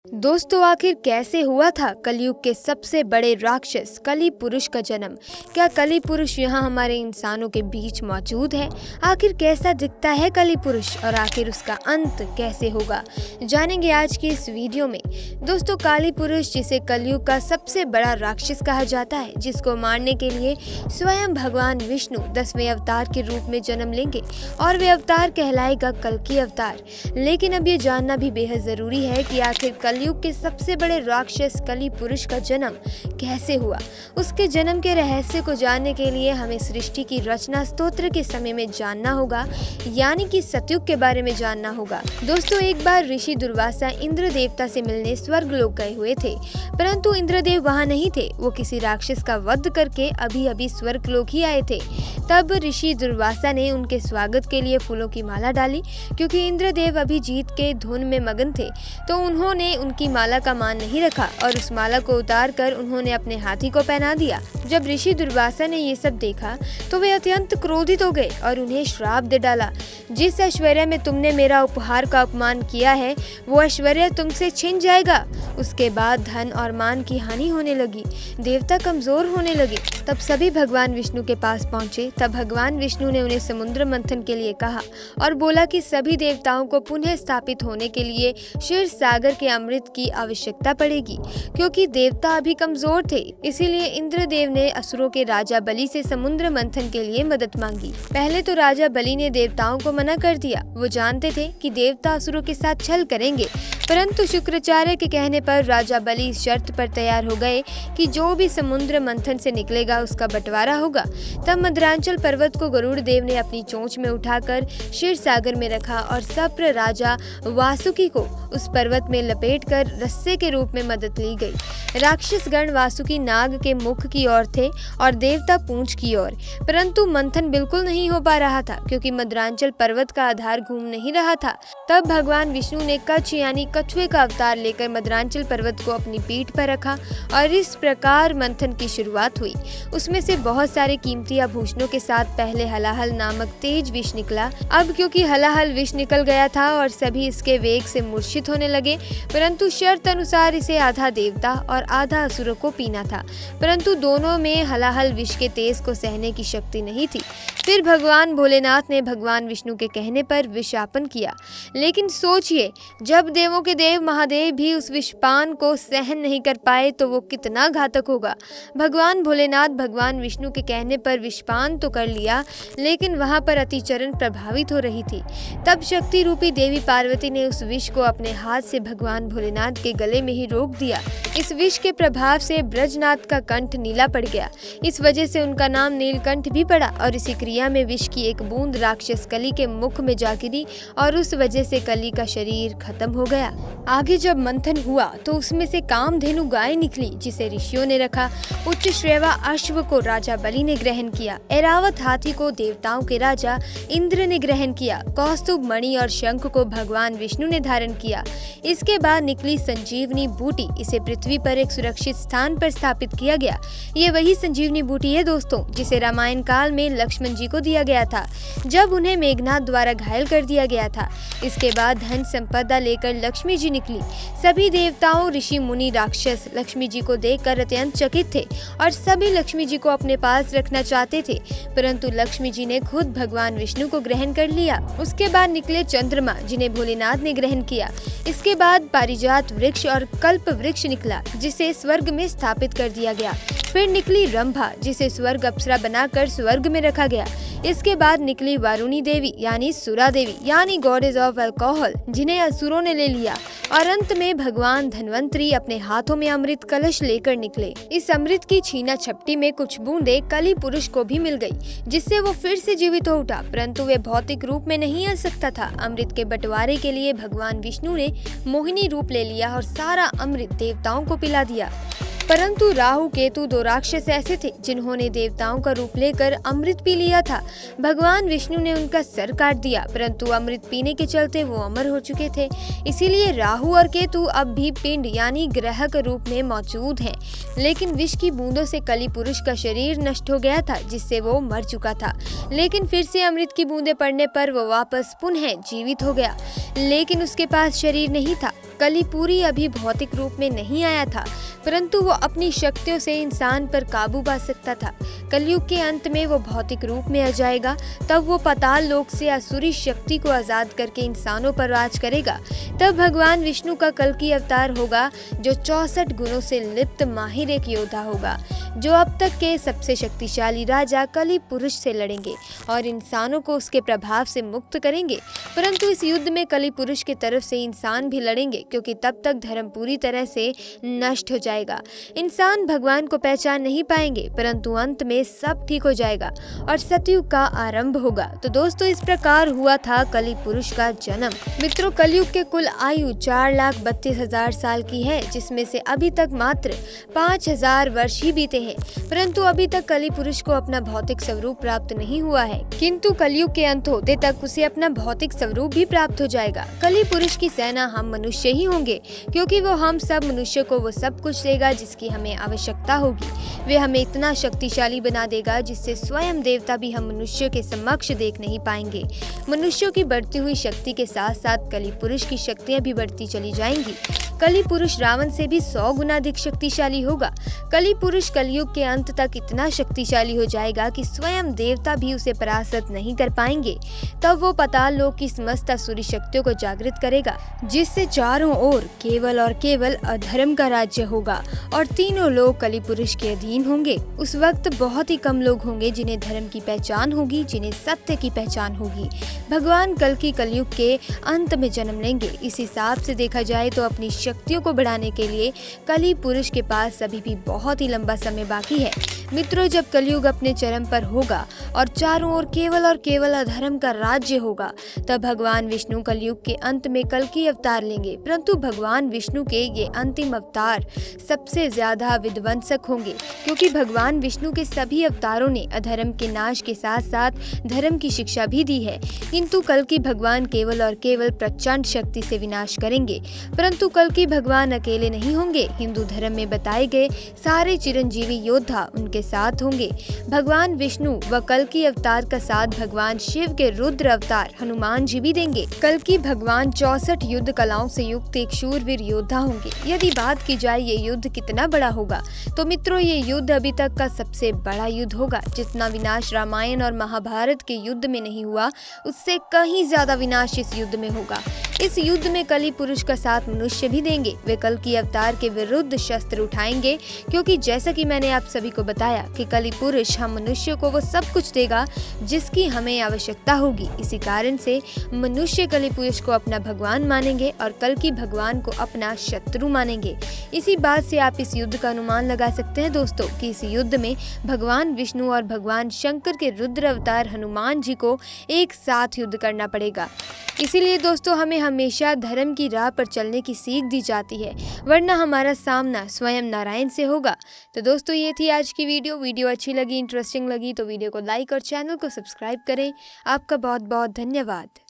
दोस्तों, आखिर कैसे हुआ था कलयुग के सबसे बड़े राक्षस कली पुरुष का जन्म? क्या कली पुरुष यहाँ हमारे इंसानों के बीच मौजूद है? आखिर कैसा दिखता है कली पुरुष और आखिर उसका अंत कैसे होगा, जानेंगे आज की इस वीडियो में। दोस्तों, काली पुरुष जिसे कलयुग का सबसे बड़ा राक्षस कहा जाता है, जिसको मारने के लिए स्वयं भगवान विष्णु 10वें अवतार के रूप में जन्म लेंगे और वे अवतार कहलाएगा कल्कि अवतार। लेकिन अब ये जानना भी बेहद जरूरी है कि आखिर कलयुग के सबसे बड़े राक्षस कली पुरुष का जन्म कैसे हुआ। उसके जन्म के रहस्य को जानने के लिए हमें सृष्टि की रचना स्तोत्र के समय में जानना होगा, यानी कि सतयुग के बारे में जानना होगा। दोस्तों, एक बार ऋषि दुर्वासा इंद्र देवता से मिलने स्वर्ग लोक गए हुए थे, परंतु इंद्रदेव वहां नहीं थे। वो किसी राक्षस का वध करके अभी अभी स्वर्ग लोक ही आए थे। तब ऋषि दुर्वासा ने उनके स्वागत के लिए फूलों की माला डाली, क्योंकि इंद्रदेव अभी जीत के धुन में मगन थे। तो उन्होंने उनकी माला का मान नहीं रखा और उस माला को उतार कर उन्होंने अपने हाथी को पहना दिया। जब ऋषि दुर्वासा ने ये सब देखा तो वे अत्यंत क्रोधित हो गए और उन्हें श्राप दे डाला, जिस ऐश्वर्य में तुमने मेरा उपहार का अपमान किया है, वो ऐश्वर्य तुमसे छिन जाएगा। उसके बाद धन और मान की हानि होने लगी, देवता कमजोर होने लगे। तब सभी भगवान विष्णु के पास पहुंचे। तब भगवान विष्णु ने उन्हें समुद्र मंथन के लिए कहा और बोला कि सभी देवताओं को पुनः स्थापित होने के लिए क्षीर सागर के अमृत की आवश्यकता पड़ेगी, क्योंकि देवता अभी कमजोर थे। इसीलिए इंद्रदेव ने असुरों के राजा बलि से समुद्र मंथन के लिए मदद मांगी। पहले तो राजा बलि ने देवताओं को मना कर दिया। वो जानते थे कि देवता असुरों के साथ छल करेंगे, परंतु शुक्राचार्य के कहने पर राजा बलि इस शर्त पर तैयार हो गए कि जो भी समुद्र मंथन से निकलेगा उसका बंटवारा होगा। तब मद्रांचल पर्वत को गरुड़ देव ने अपनी चोंच में उठाकर क्षीर सागर में रखा और सप्र राजा वासुकी को उस पर्वत में लपेटकर रस्से के रूप में मदद ली गई। राक्षस गण वासुकी नाग के मुख की ओर थे और देवता पूंछ की ओर, परंतु मंथन बिल्कुल नहीं हो पा रहा था, क्योंकि मद्रांचल पर्वत का आधार घूम नहीं रहा था। तब भगवान विष्णु ने कच्छ यानी कछुए का अवतार लेकर मद्रांचल पर्वत को अपनी पीठ पर रखा और इस प्रकार मंथन की शुरुआत हुई। उसमें से बहुत सारे कीमती आभूषणों के साथ पहले हलाहल नामक तेज विष निकला। अब क्योंकि हलाहल विष निकल गया था और सभी इसके वेग से मूर्छित होने लगे, परंतु शर्त अनुसार इसे आधा देवता और आधा असुरों को पीना था, परंतु दोनों में हलाहल विष के तेज को सहने की शक्ति नहीं थी। फिर भगवान भोलेनाथ ने भगवान विष्णु के कहने पर विषापन किया। लेकिन सोचिए, जब देवों के देव महादेव भी उस विषपान को सहन नहीं कर पाए तो वो कितना घातक होगा। भगवान भोलेनाथ भगवान विष्णु के कहने पर विषपान तो कर लिया, लेकिन वहां पर अतिचरण प्रभावित हो रही थी। तब शक्ति रूपी देवी पार्वती ने उस विष को अपने हाथ से भगवान भोलेनाथ के गले में ही रोक दिया। इस विष के प्रभाव से ब्रजनाथ का कंठ नीला पड़ गया। इस वजह से उनका नाम नीलकंठ भी पड़ा और इसी क्रिया में विष की एक बूंद राक्षस कली के मुख में जा गिरी और उस वजह से कली का शरीर खत्म हो गया। आगे जब मंथन हुआ तो उसमें से कामधेनु गाय निकली, जिसे ऋषियों ने रखा। उच्च श्रेवा अश्व को राजा बलि ने ग्रहण किया। ऐरावत हाथी को देवताओं के राजा इंद्र ने ग्रहण किया। कौस्तुभ मणि और शंख को भगवान विष्णु ने धारण किया। इसके बाद निकली संजीवनी बूटी। इसे पृथ्वी पर एक सुरक्षित स्थान पर स्थापित किया गया। ये वही संजीवनी बूटी है दोस्तों, जिसे रामायण काल में लक्ष्मण जी को दिया गया था, जब उन्हें मेघनाथ द्वारा घायल कर दिया गया था। इसके बाद धन संपदा लेकर लक्ष्मी जी निकली। सभी देवताओं, ऋषि मुनि, राक्षस लक्ष्मी जी को देखकर अत्यंत चकित थे और सभी लक्ष्मी जी को अपने पास रखना चाहते थे, परंतु लक्ष्मी जी ने खुद भगवान विष्णु को ग्रहण कर लिया। उसके बाद निकले चंद्रमा, जिन्हें भोलेनाथ ने ग्रहण किया। इसके बाद पारिजात वृक्ष और कल्प वृक्ष निकला, जिसे स्वर्ग में स्थापित कर दिया गया। फिर निकली रंभा, जिसे स्वर्ग अप्सरा बनाकर स्वर्ग में रखा गया। इसके बाद निकली वारुणी देवी यानी सुरा देवी यानी गॉडेस ऑफ अल्कोहल, जिन्हें असुरों ने ले लिया। और अंत में भगवान धन्वंतरी अपने हाथों में अमृत कलश लेकर निकले। इस अमृत की छीना झपटी में कुछ बूंदे कली पुरुष को भी मिल गई, जिससे वो फिर से जीवित हो उठा, परंतु वे भौतिक रूप में नहीं आ सकता था। अमृत के बंटवारे के लिए भगवान विष्णु ने मोहिनी रूप ले लिया और सारा अमृत देवताओं को पिला दिया। परंतु राहु केतु दो राक्षस ऐसे थे जिन्होंने देवताओं का रूप लेकर अमृत पी लिया था। भगवान विष्णु ने उनका सर काट दिया, परंतु अमृत पीने के चलते वो अमर हो चुके थे। इसीलिए राहु और केतु अब भी पिंड यानी ग्रह के रूप में मौजूद हैं। लेकिन विष की बूंदों से कली पुरुष का शरीर नष्ट हो गया था, जिससे वो मर चुका था। लेकिन फिर से अमृत की बूंदें पड़ने पर वो वापस पुनः जीवित हो गया, लेकिन उसके पास शरीर नहीं था। कलिपुरी अभी भौतिक रूप में नहीं आया था, परंतु वो अपनी शक्तियों से इंसान पर काबू पा सकता था। कलयुग के अंत में वो भौतिक रूप में आ जाएगा, तब वो पाताल लोक से असुरी शक्ति को आज़ाद करके इंसानों पर राज करेगा। तब भगवान विष्णु का कल्कि अवतार होगा, जो 64 गुणों से लिप्त माहिर एक योद्धा होगा, जो अब तक के सबसे शक्तिशाली राजा कलि पुरुष से लड़ेंगे और इंसानों को उसके प्रभाव से मुक्त करेंगे। परंतु इस युद्ध में कलि पुरुष की तरफ से इंसान भी लड़ेंगे, क्योंकि तब तक धर्म पूरी तरह से नष्ट हो जाएगा। इंसान भगवान को पहचान नहीं पाएंगे, परंतु अंत में सब ठीक हो जाएगा और सतयुग का आरंभ होगा। तो दोस्तों, इस प्रकार हुआ था कलि पुरुष का जन्म। मित्रों, कलयुग के कुल आयु 4,32,000 साल की है, जिसमें से अभी तक मात्र 5,000 वर्ष ही बीते हैं। परंतु अभी तक कलि पुरुष को अपना भौतिक स्वरूप प्राप्त नहीं हुआ है, किंतु कलयुग के अंत होते तक उसे अपना भौतिक स्वरूप भी प्राप्त हो जाएगा। कलि पुरुष की सेना हम मनुष्य ही होंगे, क्योंकि वो हम सब मनुष्य को वो सब कुछ देगा जिसकी हमें आवश्यकता होगी। वे हमें इतना शक्तिशाली बना देगा जिससे स्वयं देवता भी हम मनुष्य के समक्ष देख नहीं पाएंगे। मनुष्यों की बढ़ती हुई शक्ति के साथ साथ कलि पुरुष की शक्तियां भी बढ़ती चली जाएंगी। कलि पुरुष रावण से भी 100 गुना अधिक शक्तिशाली होगा। कलि पुरुष कलयुग के अंत तक इतना शक्तिशाली हो जाएगा कि स्वयं देवता भी उसे परास्त नहीं कर पाएंगे। तब वो पाताल लोक की समस्त असुरी शक्तियों को जागृत करेगा, जिससे चारों ओर केवल और केवल अधर्म का राज्य होगा और तीनों लोग कलि पुरुष के अधीन होंगे। उस वक्त बहुत ही कम लोग होंगे जिन्हें धर्म की पहचान होगी, जिन्हें सत्य की पहचान होगी। भगवान कल की कलयुग के अंत में जन्म लेंगे। इस हिसाब से देखा जाए तो अपनी शक्तियों को बढ़ाने के लिए कलि पुरुष के पास अभी भी बहुत ही लंबा समय बाकी है। मित्रों, जब कलयुग अपने चरम पर होगा और चारों ओर केवल अधर्म का राज्य होगा, तब भगवान विष्णु कलयुग के अंत में कल्कि अवतार लेंगे। परंतु भगवान विष्णु के ये अंतिम अवतार सबसे ज्यादा विध्वंसक होंगे, क्योंकि भगवान विष्णु के सभी अवतारों ने अधर्म के नाश के साथ साथ धर्म की शिक्षा भी दी है। किंतु कल्कि भगवान केवल और केवल प्रचंड शक्ति से विनाश करेंगे। परंतु कल्कि भगवान अकेले नहीं होंगे। हिंदू धर्म में बताए गए सारे चिरंजीवी योद्धा उनके साथ होंगे। भगवान विष्णु व कल्कि अवतार का साथ भगवान शिव के रुद्र अवतार हनुमान जी भी देंगे। कल्कि भगवान 64 युद्ध कलाओं से युक्त एक शूरवीर योद्धा होंगे। यदि बात की जाए ये युद्ध कितना बड़ा होगा, तो मित्रों, ये युद्ध अभी तक का सबसे बड़ा युद्ध होगा। जितना विनाश रामायण और महाभारत के युद्ध में नहीं हुआ, उससे कहीं ज्यादा विनाश इस युद्ध में होगा। इस युद्ध में कलि पुरुष का साथ मनुष्य भी देंगे। वे कल्कि अवतार के विरुद्ध शस्त्र उठाएंगे, क्योंकि जैसा कि मैंने आप सभी को बताया कि कलि पुरुष हम मनुष्य को वो सब कुछ देगा जिसकी हमें आवश्यकता होगी। इसी कारण से मनुष्य कलि पुरुष को अपना भगवान मानेंगे और कल्कि भगवान को अपना शत्रु मानेंगे। इसी बात से आप इस युद्ध का अनुमान लगा सकते हैं दोस्तों, कि इस युद्ध में भगवान विष्णु और भगवान शंकर के रुद्र अवतार हनुमान जी को एक साथ युद्ध करना पड़ेगा। इसीलिए दोस्तों, हमें हमेशा धर्म की राह पर चलने की सीख दी जाती है, वरना हमारा सामना स्वयं नारायण से होगा। तो दोस्तों, ये थी आज की वीडियो अच्छी लगी, इंटरेस्टिंग लगी तो वीडियो को लाइक और चैनल को सब्सक्राइब करें। आपका बहुत बहुत धन्यवाद।